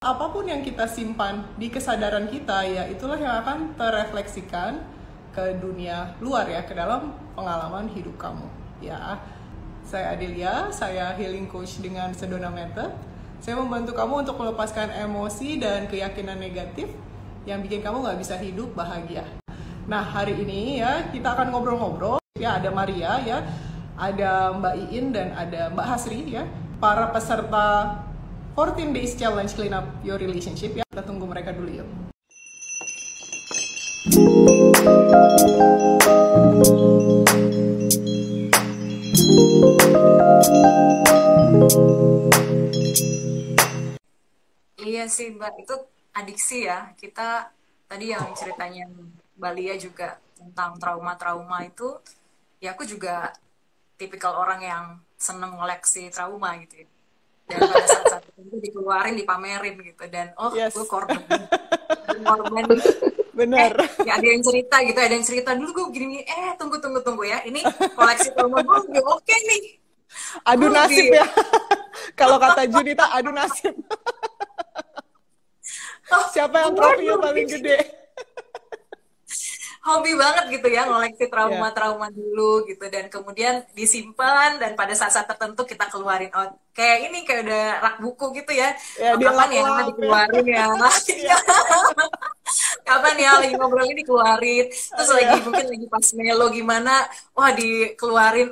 apapun yang kita simpan di kesadaran kita, ya itulah yang akan terefleksikan ke dunia luar ya, ke dalam pengalaman hidup kamu ya. Saya Adelia, saya healing coach dengan Sedona Method. Saya membantu kamu untuk melepaskan emosi dan keyakinan negatif yang bikin kamu nggak bisa hidup bahagia. Nah, hari ini ya kita akan ngobrol-ngobrol ya, ada Maria ya, ada Mbak Iin dan ada Mbak Hasri ya, para peserta 14 Days Challenge Clean Up Your Relationship ya. Kita tunggu mereka dulu yuk. Iya sih Mbak, itu adiksi ya. Kita tadi yang ceritanya Mbak Lia juga tentang trauma-trauma itu, ya aku juga tipikal orang yang seneng ngoleksi trauma gitu ya. Dan pada saat itu dikeluarin, dipamerin gitu. Dan gue korban. Bener. Ya ada yang cerita gitu, ada yang cerita dulu gue gini, tunggu ya. Ini koleksi trauma gue oke nih. Adu nasib ya. Kalau kata Junita, adu nasib. Siapa yang trofinya paling gede? Hobi banget gitu ya, ngoleksi trauma-trauma dulu gitu, dan kemudian disimpan, dan pada saat-saat tertentu kita keluarin. Kayak ini kayak udah rak buku gitu ya. Kapan ya dikeluarin ya? Kapan ya lagi ngobrol ini dikeluarin, terus lagi mungkin lagi pas melo gimana, wah dikeluarin,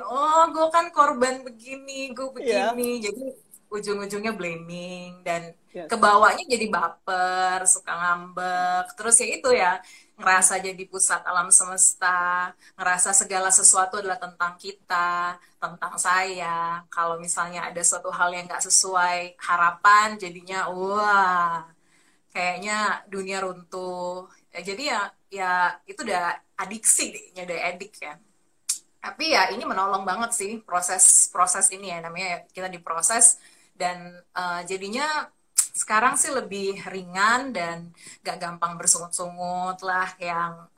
gue kan korban begini, gue begini. Jadi ujung-ujungnya blaming, dan kebawanya jadi baper, suka ngambek, terus ya itu ya, ngerasa jadi pusat alam semesta, ngerasa segala sesuatu adalah tentang kita, tentang saya. Kalau misalnya ada suatu hal yang nggak sesuai harapan, jadinya wah, kayaknya dunia runtuh. Jadi ya itu udah adiksi deh, udah edik ya. Tapi ya ini menolong banget sih proses ini ya, namanya kita diproses, dan jadinya sekarang sih lebih ringan dan gak gampang bersungut-sungut lah, yang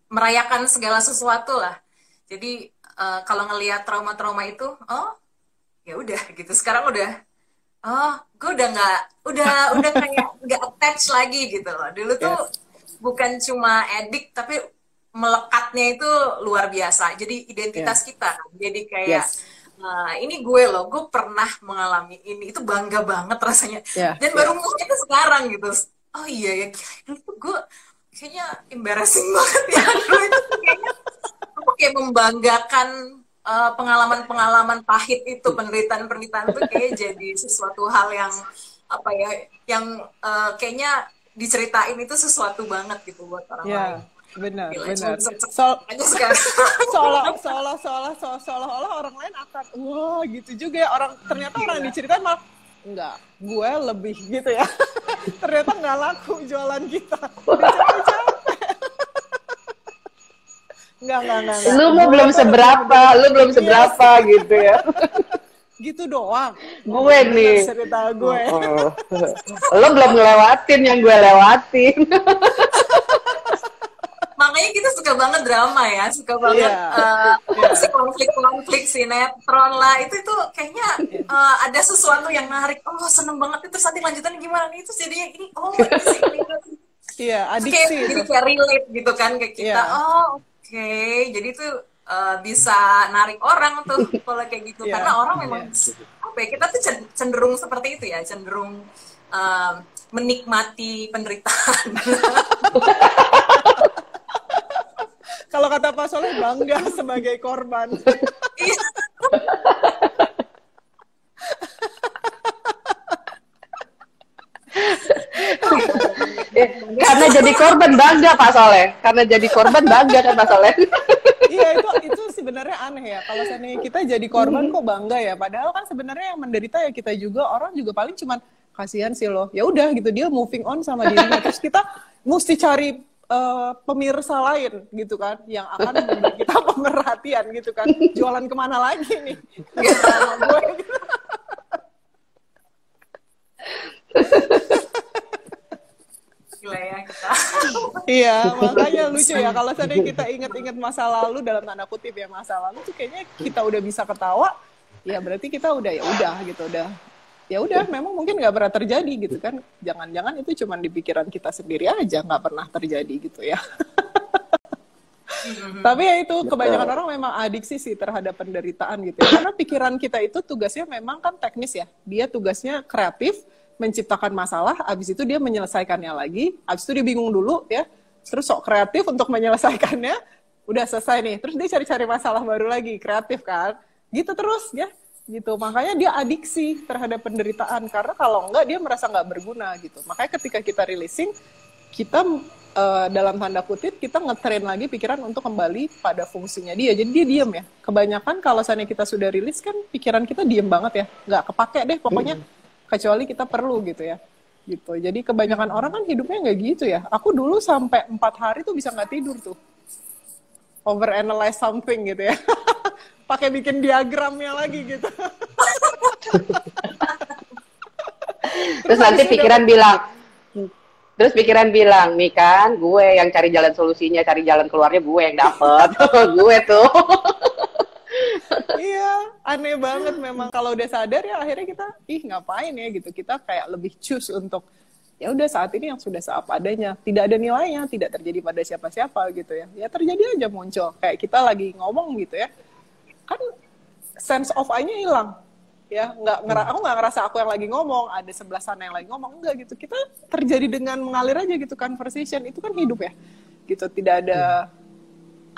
merayakan segala sesuatu lah. Jadi kalau ngelihat trauma-trauma itu, ya udah gitu. Sekarang udah, gue udah kayak gak attach lagi gitu loh. Dulu tuh bukan cuma edik, tapi melekatnya itu luar biasa. Jadi identitas kita, jadi kayak ini gue loh, gue pernah mengalami ini, itu bangga banget rasanya. Dan baru ngomongnya itu sekarang gitu. Oh iya ya, dulu tuh gue kayaknya embarrassing banget ya. Dulu itu kayaknya aku kayak membanggakan pengalaman-pengalaman pahit itu, penderitaan-penderitaan itu kayak jadi sesuatu hal yang apa ya, yang kayaknya diceritain itu sesuatu banget gitu buat orang lain. Benar. Seolah-olah orang lain akan wah gitu juga ya, orang ternyata orang diceritain malah enggak, gue lebih gitu ya. Ternyata nggak laku jualan kita. Enggak. Lu belum seberapa gitu ya. Gitu doang. Gue nih. Cerita gue. Lu belum ngelewatin yang gue lewatin. Makanya kita suka banget drama ya, suka banget si konflik-konflik, sinetron lah, itu kayaknya ada sesuatu yang menarik. Seneng banget itu, nanti lanjutannya gimana nih, itu jadinya ini ini. Iya, adiksi. Jadi kayak relate gitu kan ke kita. Oke. Jadi itu bisa narik orang tuh kalau kayak gitu, karena orang memang kita tuh cenderung seperti itu ya, cenderung menikmati penderitaan. Kalau kata Pak Soleh, bangga sebagai korban. Karena jadi korban bangga Pak Soleh. Karena jadi korban bangga kan Pak Soleh. Iya, itu sebenarnya aneh ya. Kalau seandainya kita jadi korban kok bangga ya. Padahal kan sebenarnya yang menderita ya kita juga. Orang juga paling cuman kasihan sih loh. Ya udah gitu, dia moving on sama dirinya. Terus kita mesti cari pemirsa lain gitu kan, yang akan memberi kita pemerhatian gitu kan. Jualan kemana lagi nih sama gue gitu. Gila ya kita. Iya, makanya lucu ya kalau seandainya kita ingat-ingat masa lalu, dalam tanda kutip ya, masa lalu tuh kayaknya kita udah bisa ketawa, ya berarti kita udah ya udah gitu, udah ya udah memang mungkin nggak pernah terjadi gitu kan. Jangan-jangan itu cuma di pikiran kita sendiri aja, nggak pernah terjadi gitu ya. Tapi ya itu kebanyakan orang memang adiksi sih terhadap penderitaan gitu ya. Karena pikiran kita itu tugasnya memang kan teknis ya. Dia tugasnya kreatif, menciptakan masalah, abis itu dia menyelesaikannya lagi, abis itu dia bingung dulu ya, terus sok kreatif untuk menyelesaikannya, udah selesai nih, terus dia cari-cari masalah baru lagi, kreatif kan, gitu terus ya. Gitu, makanya dia adiksi terhadap penderitaan, karena kalau enggak dia merasa nggak berguna gitu. Makanya ketika kita releasing, kita dalam tanda kutip kita ngetrain lagi pikiran untuk kembali pada fungsinya dia. Jadi dia diem ya. Kebanyakan kalau misalnya kita sudah rilis kan pikiran kita diem banget ya, nggak kepake deh pokoknya, kecuali kita perlu gitu ya. Gitu. Jadi kebanyakan orang kan hidupnya nggak gitu ya. Aku dulu sampai 4 hari tuh bisa nggak tidur tuh, overanalyze something gitu ya. Pakai bikin diagramnya lagi gitu. Terus nanti pikiran bilang, nih kan gue yang cari jalan solusinya, cari jalan keluarnya gue yang dapet. Gue tuh. Iya, aneh banget memang. Kalau udah sadar ya akhirnya kita, ngapain ya gitu. Kita kayak lebih choose untuk, ya udah saat ini yang sudah seapa adanya. Tidak ada nilainya, tidak terjadi pada siapa-siapa gitu ya. Ya terjadi aja muncul. Kayak kita lagi ngomong gitu ya. Kan sense of I-nya hilang. Ya, aku nggak ngerasa aku yang lagi ngomong, ada sebelah sana yang lagi ngomong, enggak gitu. Kita terjadi dengan mengalir aja gitu, conversation itu kan hidup ya, gitu. Tidak ada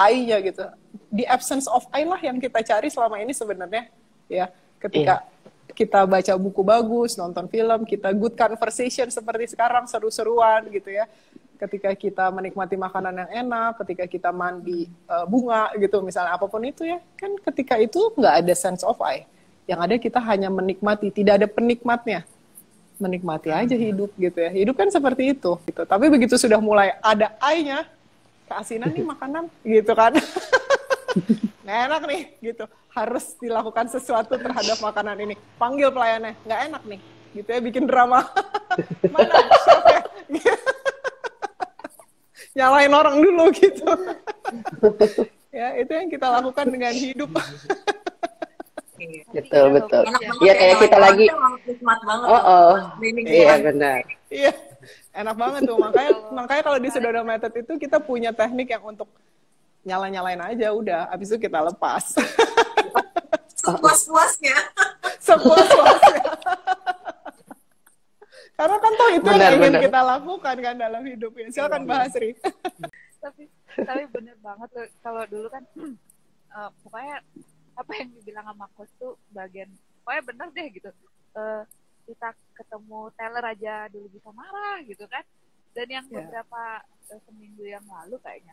I-nya gitu. The absence of I lah yang kita cari selama ini sebenarnya, ya. Ketika kita baca buku bagus, nonton film, kita good conversation seperti sekarang, seru-seruan gitu ya. Ketika kita menikmati makanan yang enak, ketika kita mandi bunga gitu, misalnya apapun itu ya, kan ketika itu nggak ada sense of I. Yang ada kita hanya menikmati, tidak ada penikmatnya. Menikmati aja hidup gitu ya. Hidup kan seperti itu gitu. Tapi begitu sudah mulai ada I-nya, keasinan nih makanan gitu kan. Nggak enak nih gitu. Harus dilakukan sesuatu terhadap makanan ini. Panggil pelayannya, nggak enak nih. Gitu ya, bikin drama. Mana chefnya? Nyalain orang dulu gitu. Ya, itu yang kita lakukan dengan hidup. Betul. Iya kayak kita lagi. Iya benar. Iya, enak banget tuh. Makanya kalau di Sedona Method itu kita punya teknik yang untuk nyalain aja udah. Abis itu kita lepas. Sepuas-puasnya. Sepuas-puasnya. Karena kan toh itu yang ingin kita lakukan kan dalam hidup ya. Silakan bahas Ri. Tapi bener banget loh. Kalau dulu kan pokoknya apa yang dibilang sama coach tuh bagian pokoknya bener deh gitu. Kita ketemu teller aja dulu bisa marah gitu kan. Dan yang beberapa seminggu yang lalu kayaknya,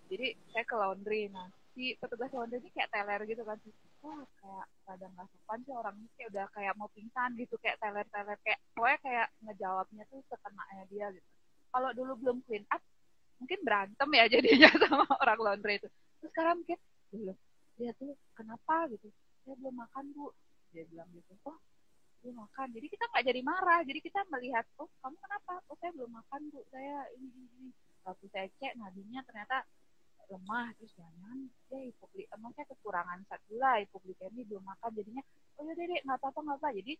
jadi saya ke laundry, nah si petugas laundry ini kayak teller gitu kan, wah kayak kadang nggak sopan sih orang ini, kayak udah kayak mau pingsan gitu, kayak teller kayak pokoknya kayak ngejawabnya tuh sekenanya dia gitu. Kalau dulu belum clean up mungkin berantem ya jadinya sama orang laundry itu. Terus sekarang mungkin belum, dia tuh kenapa gitu, saya belum makan bu, dia bilang gitu. Oh belum makan, jadi kita nggak jadi marah, jadi kita melihat, oh kamu kenapa, oh saya belum makan bu, saya ini. Waktu saya cek nadinya ternyata lemah, terus jangan dia maksudnya kekurangan zat gula, hipoglikemi, belum makan, jadinya oh ya deh nggak apa-apa, jadi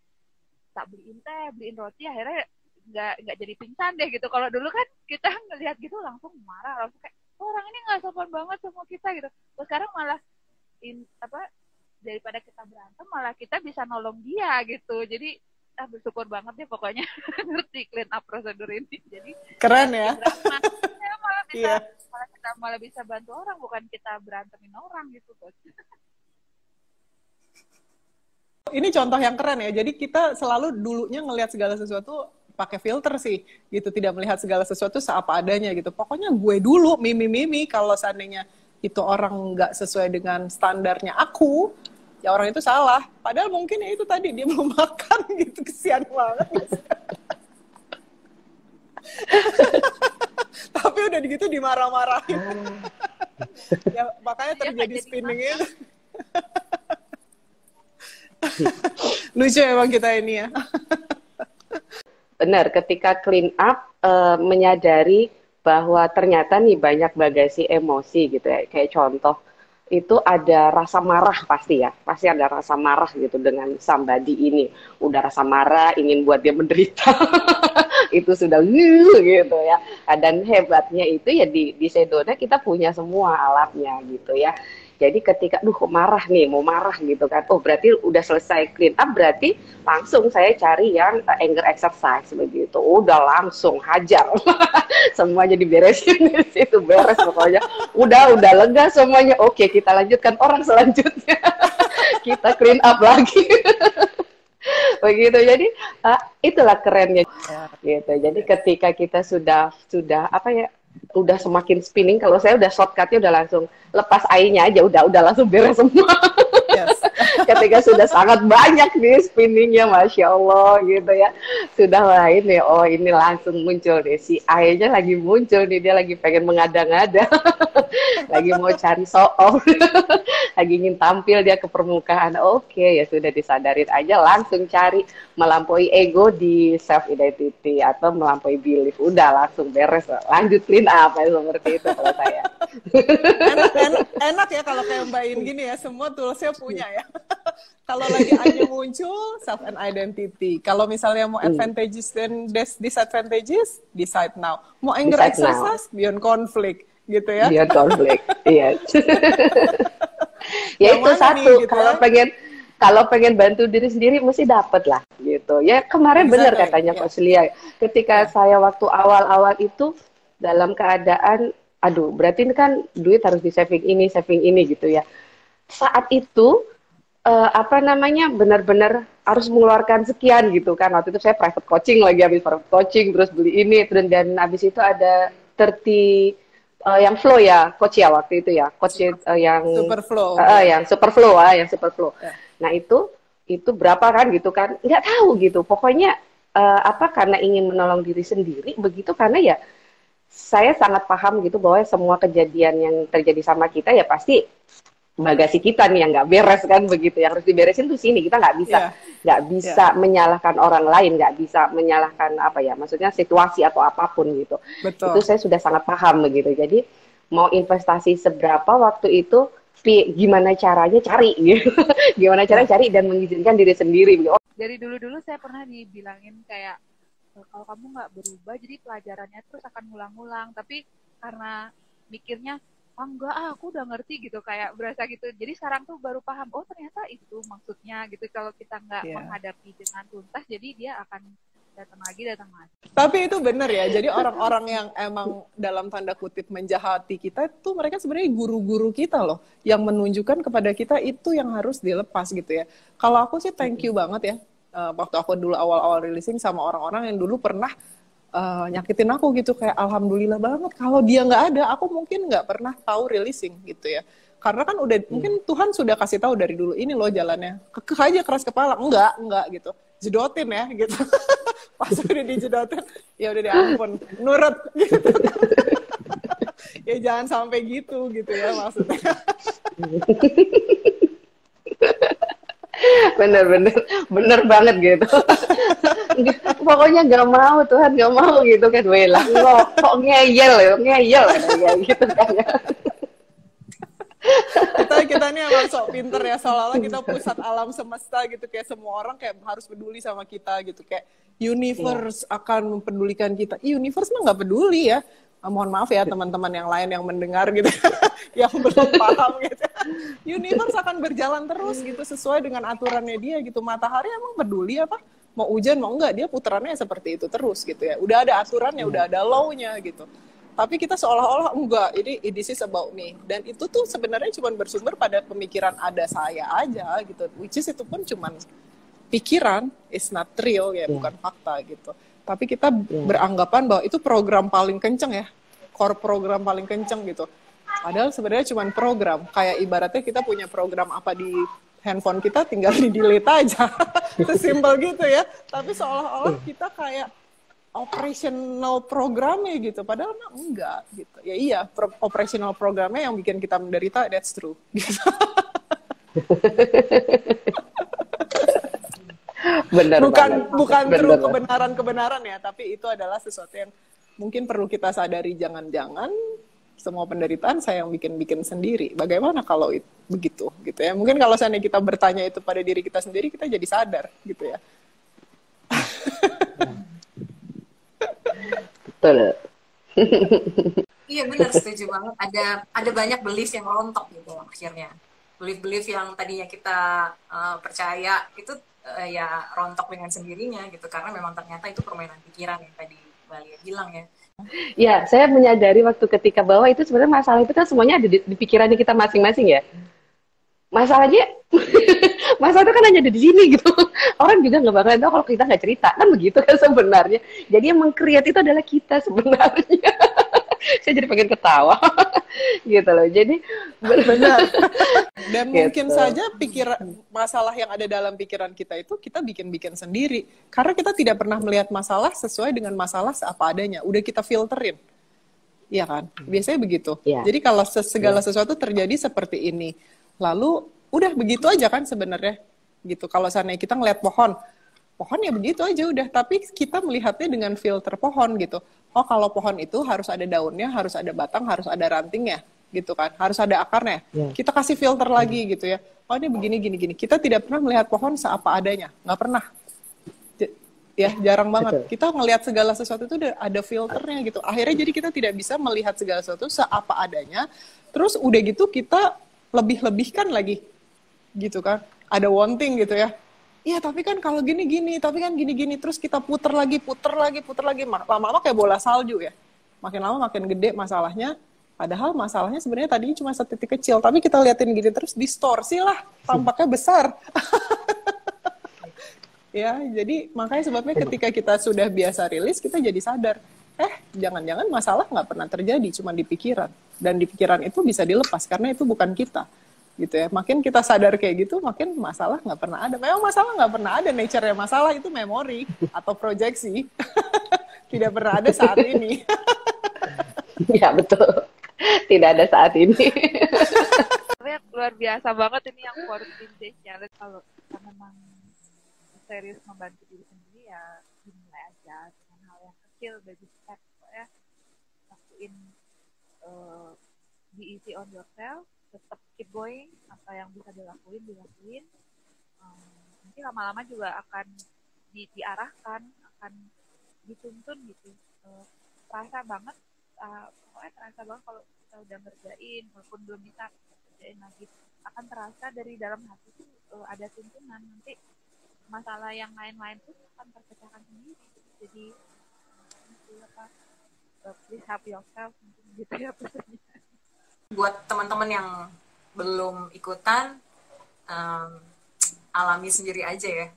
tak beliin roti, akhirnya nggak jadi pingsan deh gitu. Kalau dulu kan kita ngelihat gitu langsung marah, langsung kayak oh, orang ini nggak sopan banget sama kita gitu. Terus sekarang malah daripada kita berantem malah kita bisa nolong dia gitu. Jadi bersyukur banget deh pokoknya ngerti clean up prosedur ini. Jadi keren ya. Malah bisa bantu orang, bukan kita berantemin orang gitu coach. Ini contoh yang keren ya. Jadi kita selalu dulunya ngelihat segala sesuatu pakai filter sih, gitu. Tidak melihat segala sesuatu seapa adanya gitu. Pokoknya gue dulu mimi kalau seandainya itu orang nggak sesuai dengan standarnya aku, ya orang itu salah. Padahal mungkin ya itu tadi dia belum makan gitu, kesian banget. Tapi udah gitu dimarah-marahin. Ya makanya terjadi spinning itu. Lucu emang kita ini ya. Benar, ketika clean up menyadari bahwa ternyata nih banyak bagasi emosi gitu ya. Kayak contoh itu ada rasa marah pasti ya, pasti ada rasa marah gitu dengan somebody ini, udah rasa marah ingin buat dia menderita. Itu sudah gitu ya. Dan hebatnya itu ya di Sedona kita punya semua alatnya gitu ya. Jadi ketika kok marah nih, mau marah gitu kan, oh berarti udah selesai clean up, berarti langsung saya cari yang anger exercise begitu, udah langsung hajar. Semuanya diberesin di situ, beres pokoknya. Udah lega semuanya. Oke, kita lanjutkan orang selanjutnya. Kita clean up lagi. Begitu. Jadi itulah kerennya. Gitu. Jadi ketika kita sudah apa ya? Udah semakin spinning, kalau saya udah shortcutnya udah langsung lepas airnya aja, udah langsung beres semua. Yes. Ketika sudah sangat banyak nih spinningnya, Masya Allah gitu ya, sudah lain nih, oh ini langsung muncul nih, si airnya lagi muncul nih, dia lagi pengen mengada-ngada, lagi mau cari show-off, lagi ingin tampil dia ke permukaan. Oke, ya sudah disadarin aja, langsung cari melampaui ego di self identity atau melampaui belief, udah langsung beres, lanjut clean up ya, seperti itu kalau saya. Enak ya kalau kayak Mbak In gini ya, semua toolsnya punya ya. Kalau lagi aja muncul self and identity, kalau misalnya mau advantages dan disadvantages, decide now. Mau anger exercise, beyond conflict gitu ya. Beyond conflict, iya. Ya itu satu, gitu kalau pengen bantu diri sendiri mesti dapet lah gitu ya. Kemarin benar katanya Coach Lia, ketika saya waktu awal-awal itu dalam keadaan aduh berarti ini kan duit harus di saving ini gitu ya, saat itu benar-benar harus mengeluarkan sekian gitu kan. Waktu itu saya private coaching lagi, habis private coaching terus beli ini, dan habis itu ada 30 yang flow ya coach ya, waktu itu ya coach yang super flow yang super flow yeah. Nah itu berapa kan gitu kan, nggak tahu gitu pokoknya karena ingin menolong diri sendiri begitu, karena ya saya sangat paham gitu bahwa semua kejadian yang terjadi sama kita ya pasti bagasi kita nih yang nggak beres kan begitu, yang harus diberesin tuh sini, kita nggak bisa menyalahkan orang lain, nggak bisa menyalahkan maksudnya situasi atau apapun gitu. Betul. Itu saya sudah sangat paham begitu. Jadi mau investasi seberapa waktu itu, gimana caranya cari gitu. Gimana caranya cari dan mengizinkan diri sendiri gitu. Dari dulu saya pernah dibilangin kayak kalau kamu nggak berubah jadi pelajarannya terus akan ngulang-ngulang, tapi karena mikirnya enggak, aku udah ngerti gitu, kayak berasa gitu. Jadi sekarang tuh baru paham, oh ternyata itu maksudnya gitu. Kalau kita nggak menghadapi dengan tuntas, jadi dia akan datang lagi. Tapi itu benar ya, jadi orang-orang yang emang dalam tanda kutip menjahati kita tuh mereka sebenarnya guru-guru kita loh, yang menunjukkan kepada kita itu yang harus dilepas gitu ya. Kalau aku sih thank you banget ya, waktu aku dulu awal-awal releasing sama orang-orang yang dulu pernah nyakitin aku gitu, kayak alhamdulillah banget kalau dia nggak ada, aku mungkin nggak pernah tahu releasing gitu ya, karena kan udah mungkin Tuhan sudah kasih tahu dari dulu, ini loh jalannya, kekeh aja keras kepala, enggak gitu, jedotin ya gitu. Pas udah dijedotin ya udah diampun, nurut gitu. Ya jangan sampai gitu ya maksudnya. bener banget gitu. Pokoknya nggak mau, Tuhan nggak mau gitu kan, wela kok ngeyel kayak gitu kan ya. kita ini emang sok pinter ya, seolah-olah kita pusat alam semesta gitu, kayak semua orang kayak harus peduli sama kita gitu, kayak universe akan mempedulikan kita. Universe mah nggak peduli ya. Mohon maaf ya teman-teman yang lain yang mendengar gitu, yang belum paham gitu. Universe akan berjalan terus gitu sesuai dengan aturannya dia gitu. Matahari emang peduli apa? Mau hujan mau enggak, dia putarannya seperti itu terus gitu ya. Udah ada aturannya, udah ada law-nya gitu. Tapi kita seolah-olah enggak, ini this is about me. Dan itu tuh sebenarnya cuma bersumber pada pemikiran ada saya aja gitu. Which is itu pun cuma pikiran, is not real ya, bukan fakta gitu. Tapi kita beranggapan bahwa itu program paling kenceng ya, core program paling kenceng gitu. Padahal sebenarnya cuma program. Kayak ibaratnya kita punya program apa di handphone kita, tinggal di-delete aja. Sesimpel gitu ya. Tapi seolah-olah kita kayak operational programnya gitu. Padahal mah enggak gitu. Ya iya, operational programnya yang bikin kita menderita, that's true. Gitu. bukan true kebenaran ya, tapi itu adalah sesuatu yang mungkin perlu kita sadari. Jangan-jangan semua penderitaan saya yang bikin sendiri. Bagaimana kalau begitu gitu ya? Mungkin kalau seandainya kita bertanya itu pada diri kita sendiri, kita jadi sadar gitu ya. Betul. Iya benar, setuju banget. Ada banyak belief yang rontok gitu akhirnya. Belief-belief yang tadinya kita percaya itu ya rontok dengan sendirinya gitu, karena memang ternyata itu permainan pikiran yang tadi Mbak Lia bilang ya. Ya, saya menyadari waktu ketika bahwa itu sebenarnya masalah itu kan semuanya ada di pikirannya kita masing-masing ya. Masalahnya, masalah itu kan hanya ada di sini gitu. Orang juga nggak bakalan tahu kalau kita nggak cerita, kan begitu kan sebenarnya. Jadi yang meng-create itu adalah kita sebenarnya. Saya jadi pengen ketawa gitu loh. Jadi benar. Dan gitu. mungkin saja masalah yang ada dalam pikiran kita itu kita bikin sendiri, karena kita tidak pernah melihat masalah sesuai dengan masalah seapa adanya. Udah kita filterin, iya kan? Biasanya begitu. Yeah. Jadi kalau segala sesuatu terjadi seperti ini, lalu udah begitu aja kan sebenarnya gitu. Kalau seandainya kita ngeliat pohon ya begitu aja udah, tapi kita melihatnya dengan filter pohon gitu. Oh, kalau pohon itu harus ada daunnya, harus ada batang, harus ada rantingnya gitu kan, harus ada akarnya. Yeah. Kita kasih filter lagi gitu ya. Oh, ini begini gini. Kita tidak pernah melihat pohon seapa adanya, nggak pernah. Ya, jarang banget. Betul. Kita ngelihat segala sesuatu itu ada filternya gitu. Akhirnya jadi kita tidak bisa melihat segala sesuatu seapa adanya. Terus udah gitu kita lebih-lebihkan lagi gitu kan. Ada wanting gitu ya. Iya, tapi kan kalau gini-gini, tapi kan gini-gini, terus kita puter lagi. Lama-lama kayak bola salju ya. Makin lama makin gede masalahnya. Padahal masalahnya sebenarnya tadinya cuma setitik kecil, tapi kita liatin gini terus distorsi lah, tampaknya besar. Ya, jadi makanya sebabnya ketika kita sudah biasa rilis, kita jadi sadar. Jangan-jangan masalah nggak pernah terjadi, cuma di pikiran. Dan di pikiran itu bisa dilepas, karena itu bukan kita. Gitu ya, makin kita sadar kayak gitu, makin masalah nggak pernah ada. Memang masalah nggak pernah ada, nature-nya masalah itu memori atau proyeksi. Tidak pernah ada saat ini. Ya betul, tidak ada saat ini. Tapi luar biasa banget ini yang 14 days challenge. Kalau kita memang serius membantu diri sendiri ya dimulai aja dengan hal yang kecil, baby step ya. Lakuin be easy on yourself, tetap keep going, apa yang bisa dilakuin. Nanti lama-lama juga akan diarahkan, akan dituntun gitu. Terasa banget, pokoknya terasa banget kalau kita udah ngerjain, walaupun belum bisa kerjain lagi, akan terasa dari dalam hati tuh ada tuntunan. Nanti masalah yang lain-lain tuh akan terpecahkan sendiri. Jadi please help yourself gitu ya pesannya. Buat teman-teman yang belum ikutan, alami sendiri aja ya.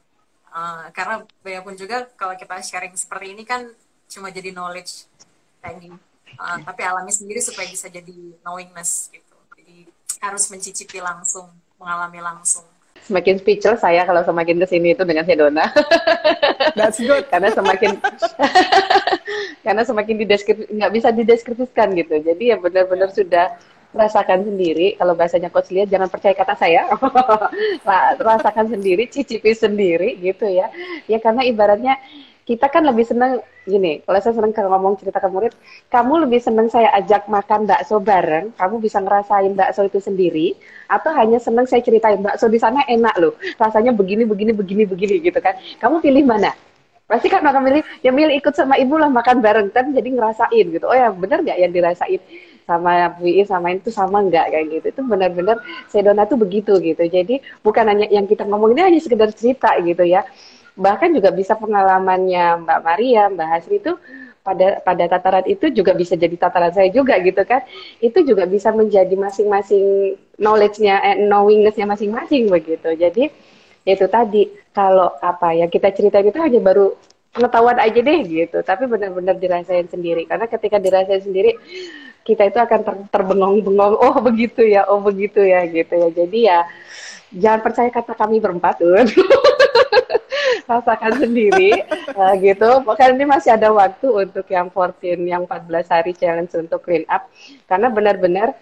Karena banyak pun juga kalau kita sharing seperti ini kan cuma jadi knowledge tadi. Tapi alami sendiri supaya bisa jadi knowingness gitu. Jadi harus mencicipi langsung, mengalami langsung. Semakin speechless saya kalau semakin kesini itu dengan Sedona. That's good. Karena semakin nggak bisa dideskripsikan gitu. Jadi ya benar-benar sudah rasakan sendiri. Kalau bahasanya Coach Lia, jangan percaya kata saya. Rasakan sendiri, cicipi sendiri gitu ya. Ya karena ibaratnya kita kan lebih senang gini, kalau saya senang kalau ngomong cerita ke murid, kamu lebih senang saya ajak makan bakso bareng, kamu bisa ngerasain bakso itu sendiri, atau hanya senang saya ceritain bakso di sana enak loh, rasanya begini gitu kan. Kamu pilih mana? Pasti kan akan milih ikut sama ibu lah makan bareng kan, jadi ngerasain gitu. Oh ya benar nggak yang dirasain sama Bu I sama itu sama nggak kayak gitu. Itu benar-benar Sedona tuh begitu gitu. Jadi bukan hanya yang kita ngomongin hanya sekedar cerita gitu ya. Bahkan juga bisa pengalamannya Mbak Maria, Mbak Hasri itu pada tataran itu juga bisa jadi tataran saya juga gitu kan. Itu juga bisa menjadi masing-masing knowledge-nya, knowingness-nya masing-masing begitu. Jadi itu tadi kalau apa ya kita ceritain itu hanya baru pengetahuan aja deh gitu. Tapi benar-benar dirasain sendiri. Karena ketika dirasain sendiri kita itu akan terbengong-bengong. Oh begitu ya gitu ya. Jadi ya jangan percaya kata kami berempat tuh. Rasakan sendiri gitu. Karena ini masih ada waktu untuk yang 14 hari challenge untuk clean up. Karena benar-benar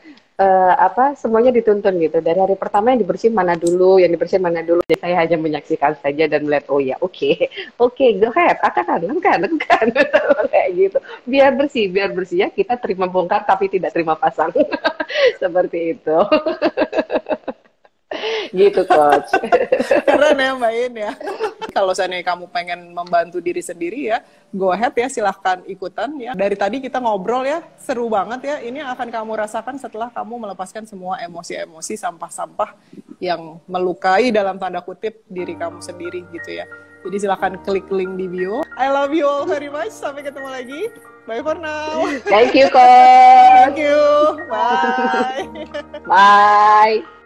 semuanya dituntun gitu. Dari hari pertama yang dibersihin mana dulu, yang dibersihin mana dulu. Jadi saya hanya menyaksikan saja dan melihat, oh ya, oke, go ahead, lakukan, kayak gitu. Biar bersih ya. Kita terima bongkar tapi tidak terima pasang. Seperti itu. Gitu, Coach. Keren ya Mbak In ya. Kalau seandainya kamu pengen membantu diri sendiri ya, go ahead ya, silahkan ikutan ya. Dari tadi kita ngobrol ya, seru banget ya. Ini yang akan kamu rasakan setelah kamu melepaskan semua emosi-emosi, sampah-sampah yang melukai dalam tanda kutip diri kamu sendiri gitu ya. Jadi silahkan klik link di bio. I love you all very much. Sampai ketemu lagi. Bye for now. Thank you, Coach. Thank you. Bye. Bye.